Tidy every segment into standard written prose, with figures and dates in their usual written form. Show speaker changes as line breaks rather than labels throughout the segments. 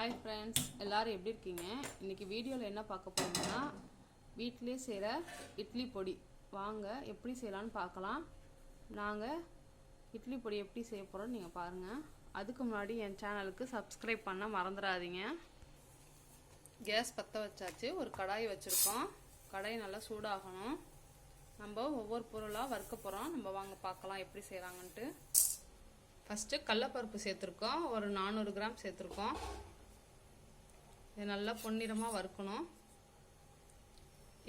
Hi friends, எல்லோரும் எப்படி இருக்கீங்க? இன்றைக்கி வீடியோவில் என்ன பார்க்க போகிறோம்னா, வீட்டிலே செய்கிற இட்லி பொடி வாங்க எப்படி செய்யலான்னு பார்க்கலாம். நாங்கள் இட்லி பொடி எப்படி செய்ய போகிறோன்னு நீங்கள் பாருங்கள். அதுக்கு முன்னாடி என் சேனலுக்கு சப்ஸ்கிரைப் பண்ண மறந்துடாதீங்க. கேஸ் பற்ற வச்சாச்சு, ஒரு கடாய் வச்சுருக்கோம். கடாய் நல்லா சூடாகணும். நம்ம ஒவ்வொரு பொருளாக வறுக்க போகிறோம். நம்ம வாங்க பார்க்கலாம் எப்படி செய்கிறாங்கன்ட்டு. ஃபஸ்ட்டு கடலைப்பருப்பு சேர்த்துருக்கோம், ஒரு 400 கிராம் சேர்த்துருக்கோம். இது நல்லா பொன்னிறமாக வறுக்கணும்.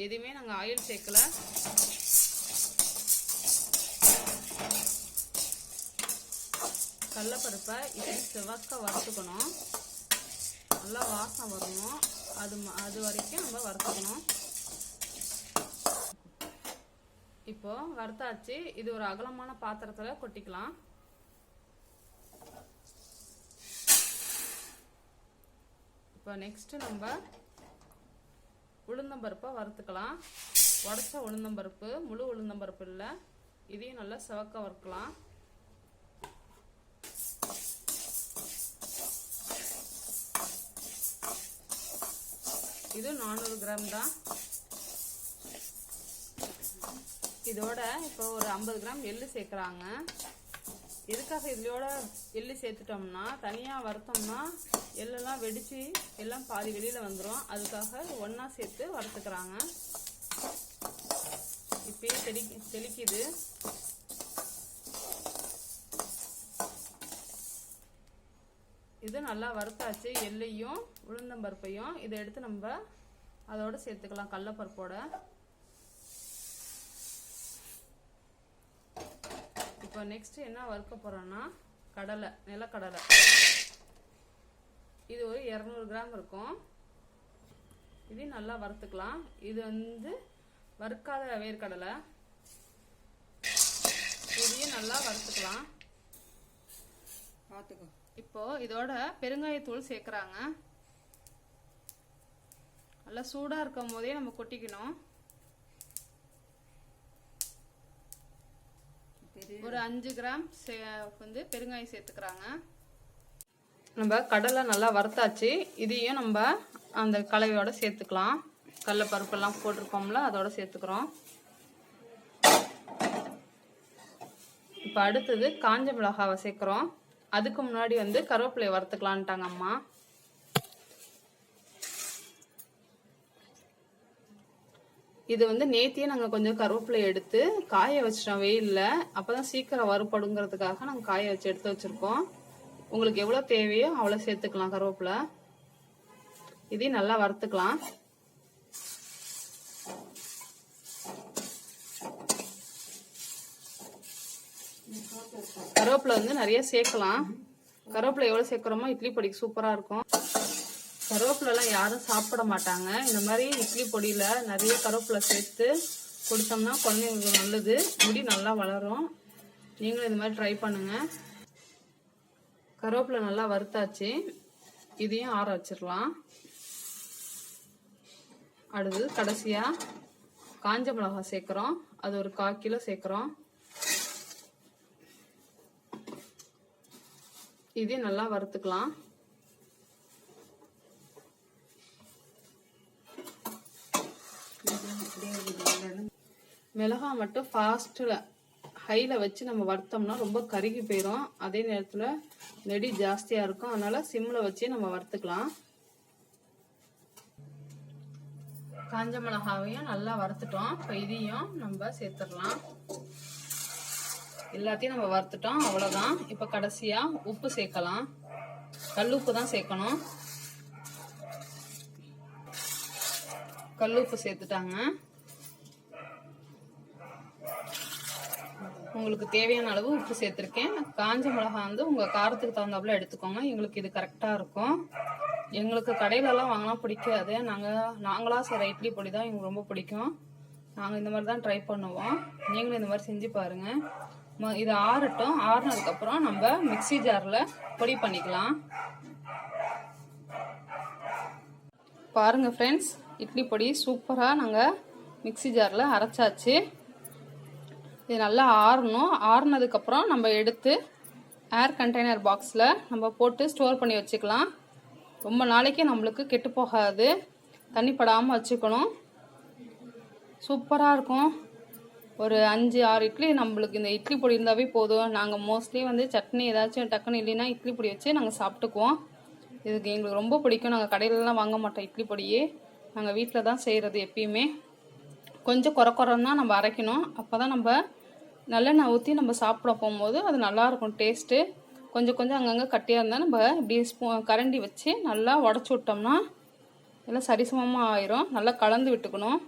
எதுவுமே நாங்கள் ஆயில் சேர்க்கல. கடலைப்பருப்பை இப்படி செவக்க வறுத்துக்கணும். நல்லா வாசம் வரணும். அது வரைக்கும் நம்ம வறுத்துக்கணும். இப்போ வறுத்தாச்சு. இது ஒரு அகலமான பாத்திரத்தில் கொட்டிக்கலாம். இப்போ நெக்ஸ்ட்டு நம்ம உளுந்தம்பருப்பை வறுத்துக்கலாம். உடச்ச உளுந்தம்பருப்பு, முழு உளுந்தம்பருப்பு இல்லை. இதையும் நல்லா செவக்க வறுக்கலாம். இது 400 கிராம் தான். இதோட இப்போ ஒரு 50 கிராம் எள்ளு சேர்க்குறாங்க. எதுக்காக இதோட எள்ளு சேர்த்துட்டோம்னா, தனியாக வறுத்தோம்னா எள்ளெல்லாம் வெடித்து எல்லாம் பாதி வெளியில் வந்துடும். அதுக்காக ஒன்றா சேர்த்து வறுத்துக்கிறாங்க. இப்பயே தெளிக்குது. இது நல்லா வறுத்தாச்சு. எள்ளையும் உளுந்தம்பருப்பையும் இதை எடுத்து நம்ம அதோட சேர்த்துக்கலாம். கடலைப்பருப்போட இப்போ நெக்ஸ்ட் என்ன வறுக்க போறோம்னா, கடலை, நிலக்கடலை. இது ஒரு 200 கிராம் இருக்கும். இது நல்லா வறுத்துக்கலாம். இது வறுக்காத வேர்க்கடலை. இதையும் நல்லா வறுத்துக்கலாம். பார்த்துக்கோ. இப்போ இதோட பெருங்காயத்தூள் சேர்க்குறாங்க. நல்லா சூடாக இருக்கும் போதே நம்ம கொட்டிக்கணும். ஒரு 5 கிராம் பெருங்காயம் சேர்த்துக்கிறாங்க. நம்ம கடலை நல்லா வறுத்தாச்சு. இதையும் நம்ம அந்த கலவையோட சேர்த்துக்கலாம். கடலைப்பருப்பெல்லாம் போட்டிருக்கோம்ல, அதோட சேர்த்துக்கிறோம். இப்போ அடுத்தது காஞ்ச மிளகாவை சேர்க்குறோம். அதுக்கு முன்னாடி கருவேப்பிலையை வறுத்துக்கலான்ட்டாங்க அம்மா. இது நேத்தியே நாங்கள் கொஞ்சம் கருவேப்பிலை எடுத்து காய வச்சிட்டோம் வெயிலில். அப்போ தான் சீக்கிரம் வறுப்படுங்கிறதுக்காக நாங்கள் காய வச்சு எடுத்து வச்சுருக்கோம். உங்களுக்கு எவ்வளோ தேவையோ அவ்வளோ சேர்த்துக்கலாம் கருவேப்பிலை. இதையும் நல்லா வறுத்துக்கலாம். கருவேப்பிலை நிறைய சேர்க்கலாம். கருவேப்பிலை எவ்வளோ சேர்க்குறோமோ இட்லி பொடிக்கு சூப்பராக இருக்கும். கருவேப்பிலெல்லாம் யாரும் சாப்பிட மாட்டாங்க. இந்த மாதிரி இட்லி பொடியில் நிறைய கருவேப்பிலை சேர்த்து கொடுத்தோம்னா குழந்தைங்களுக்கு நல்லது. முடி நல்லா வளரும். நீங்களும் இந்த மாதிரி ட்ரை பண்ணுங்கள். கருவேப்பிலை நல்லா வறுத்தாச்சு. இதையும் ஆற வச்சிடலாம். அடுத்து கடைசியாக காஞ்ச மிளகாய் சேர்க்குறோம். அது ஒரு 1/4 கிலோ சேர்க்குறோம். இதையும் நல்லா வறுத்துக்கலாம். மிளகாய் மட்டும் ஃபாஸ்ட்டில் ஹையில் வச்சு நம்ம வறுத்தோம்னா ரொம்ப கருகி போயிடும். அதே நேரத்தில் நெடி ஜாஸ்தியாக இருக்கும். அதனால் சிம்மில் வச்சு நம்ம வறுத்துக்கலாம். காஞ்ச மிளகாவையும் நல்லா வறுத்துட்டோம். இப்போ இதையும் நம்ம சேர்த்துடலாம். எல்லாத்தையும் நம்ம வறுத்துட்டோம். அவ்வளோதான். இப்போ கடைசியாக உப்பு சேர்க்கலாம். கல்லுப்பு தான் சேர்க்கணும். கல்லுப்பு சேர்த்துட்டாங்க. உங்களுக்கு தேவையான அளவு உப்பு சேர்த்துருக்கேன். காஞ்ச மிளகாய் உங்கள் காரத்துக்கு தகுந்தாப்புல எடுத்துக்கோங்க. எங்களுக்கு இது கரெக்டாக இருக்கும். எங்களுக்கு கடையிலலாம் வாங்கினா பிடிக்காது. நாங்களாக செய்கிற இட்லி பொடி தான் எங்களுக்கு ரொம்ப பிடிக்கும். நாங்கள் இந்த மாதிரி தான் ட்ரை பண்ணுவோம். நீங்களும் இந்த மாதிரி செஞ்சு பாருங்கள். இது ஆறட்டும். ஆறுனதுக்கப்புறம் நம்ம மிக்ஸி ஜாரில் பொடி பண்ணிக்கலாம். பாருங்கள் ஃப்ரெண்ட்ஸ், இட்லி பொடி சூப்பராக நாங்கள் மிக்ஸி ஜாரில் அரைச்சாச்சு. இது நல்லா ஆறணும். ஆறுனதுக்கப்புறம் நம்ம எடுத்து ஏர் கண்டெய்னர் பாக்ஸில் நம்ம போட்டு ஸ்டோர் பண்ணி வச்சுக்கலாம். ரொம்ப நாளைக்கு நம்மளுக்கு கெட்டு போகாது. தண்ணி படாமல் வச்சுக்கணும். சூப்பராக இருக்கும். ஒரு 5-6 இட்லி நம்மளுக்கு இந்த இட்லி பொடி இருந்தாவே போதும். நாங்கள் மோஸ்ட்லி வந்து சட்னி ஏதாச்சும் டக்குன்னு இல்லைன்னா இட்லி பொடி வச்சு நாங்கள் சாப்பிட்டுக்குவோம். இதுக்கு எங்களுக்கு ரொம்ப பிடிக்கும். நாங்கள் கடையிலலாம் வாங்க மாட்டோம் இட்லி பொடியே. நாங்கள் வீட்டில் தான் செய்கிறது எப்பயுமே. கொஞ்சம் குறன்னு தான் நம்ம அரைக்கணும். அப்போ தான் நம்ம நல்லெண்ணெய் ஊற்றி நம்ம சாப்பிட போகும்போது அது நல்லாயிருக்கும் டேஸ்ட்டு. கொஞ்சம் கொஞ்சம் அங்கங்கே கட்டியாக இருந்தால் நம்ம இப்படி கரண்டி வச்சு நல்லா உடச்சி விட்டோம்னா எல்லாம் சரிசமமாக ஆயிரும். நல்லா கலந்து விட்டுக்கணும்.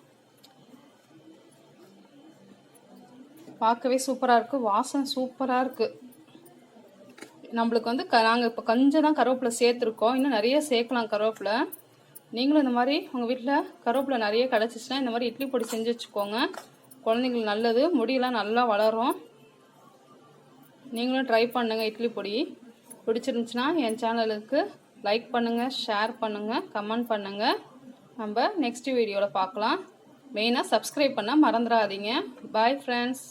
பார்க்கவே சூப்பராக இருக்குது. வாசனை சூப்பராக இருக்குது. நம்மளுக்கு வந்து நாங்கள் இப்போ கொஞ்சம் தான் கருவேப்பிலை சேர்த்துருக்கோம். இன்னும் நிறைய சேர்க்கலாம் கருவேப்பிலை. நீங்களும் இந்த மாதிரி உங்கள் வீட்டில் கருவேப்பிலை நிறைய கிடச்சிச்சின்னா இந்த மாதிரி இட்லி பொடி செஞ்சு வச்சுக்கோங்க. குழந்தைங்களுக்கு நல்லது. முடியெல்லாம் நல்லா வளரும். நீங்களும் ட்ரை பண்ணுங்கள். இட்லி பொடி பிடிச்சிருந்துச்சுன்னா என் சேனலுக்கு லைக் பண்ணுங்கள், ஷேர் பண்ணுங்கள், கமெண்ட் பண்ணுங்கள். நம்ம நெக்ஸ்ட் வீடியோவில் பார்க்கலாம். மெயினாக சப்ஸ்கிரைப் பண்ண மறந்துடாதீங்க. Bye friends.